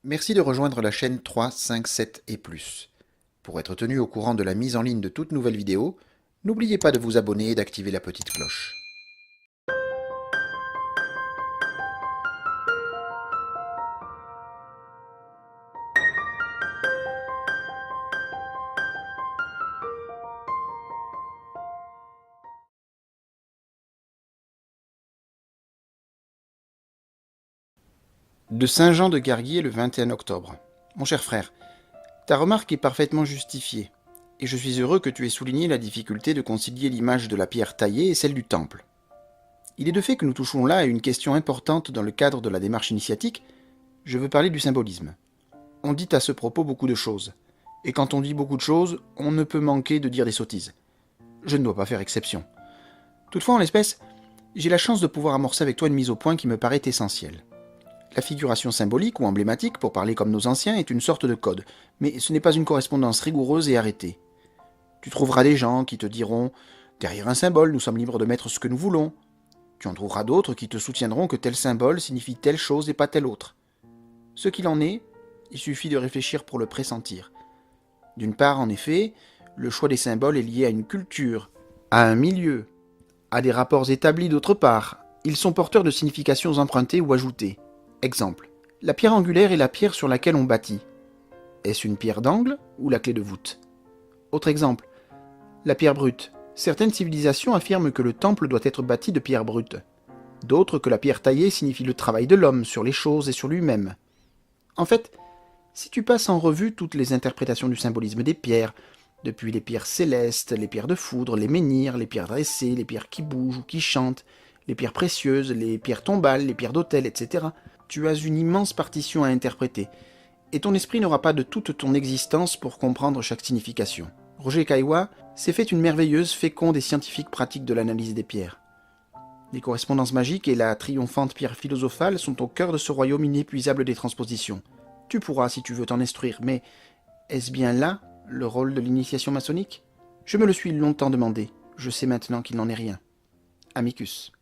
Merci de rejoindre la chaîne 3, 5, 7 et plus. Pour être tenu au courant de la mise en ligne de toute nouvelle vidéo, n'oubliez pas de vous abonner et d'activer la petite cloche. De Saint-Jean de Garguier le 21 octobre. Mon cher frère, ta remarque est parfaitement justifiée, et je suis heureux que tu aies souligné la difficulté de concilier l'image de la pierre taillée et celle du temple. Il est de fait que nous touchons là à une question importante dans le cadre de la démarche initiatique. Je veux parler du symbolisme. On dit à ce propos beaucoup de choses, et quand on dit beaucoup de choses, on ne peut manquer de dire des sottises. Je ne dois pas faire exception. Toutefois, en l'espèce, j'ai la chance de pouvoir amorcer avec toi une mise au point qui me paraît essentielle. La figuration symbolique ou emblématique, pour parler comme nos anciens, est une sorte de code, mais ce n'est pas une correspondance rigoureuse et arrêtée. Tu trouveras des gens qui te diront « Derrière un symbole, nous sommes libres de mettre ce que nous voulons ». Tu en trouveras d'autres qui te soutiendront que tel symbole signifie telle chose et pas telle autre. Ce qu'il en est, il suffit de réfléchir pour le pressentir. D'une part, en effet, le choix des symboles est lié à une culture, à un milieu, à des rapports établis d'autre part. Ils sont porteurs de significations empruntées ou ajoutées. Exemple, la pierre angulaire est la pierre sur laquelle on bâtit. Est-ce une pierre d'angle ou la clé de voûte? Autre exemple, la pierre brute. Certaines civilisations affirment que le temple doit être bâti de pierre brute. D'autres que la pierre taillée signifie le travail de l'homme sur les choses et sur lui-même. En fait, si tu passes en revue toutes les interprétations du symbolisme des pierres, depuis les pierres célestes, les pierres de foudre, les menhirs, les pierres dressées, les pierres qui bougent ou qui chantent, les pierres précieuses, les pierres tombales, les pierres d'autel, etc., tu as une immense partition à interpréter, et ton esprit n'aura pas de toute ton existence pour comprendre chaque signification. Roger Caillois s'est fait une merveilleuse, féconde et scientifique pratique de l'analyse des pierres. Les correspondances magiques et la triomphante pierre philosophale sont au cœur de ce royaume inépuisable des transpositions. Tu pourras, si tu veux, t'en instruire, mais est-ce bien là le rôle de l'initiation maçonnique? Je me le suis longtemps demandé, je sais maintenant qu'il n'en est rien. Amicus.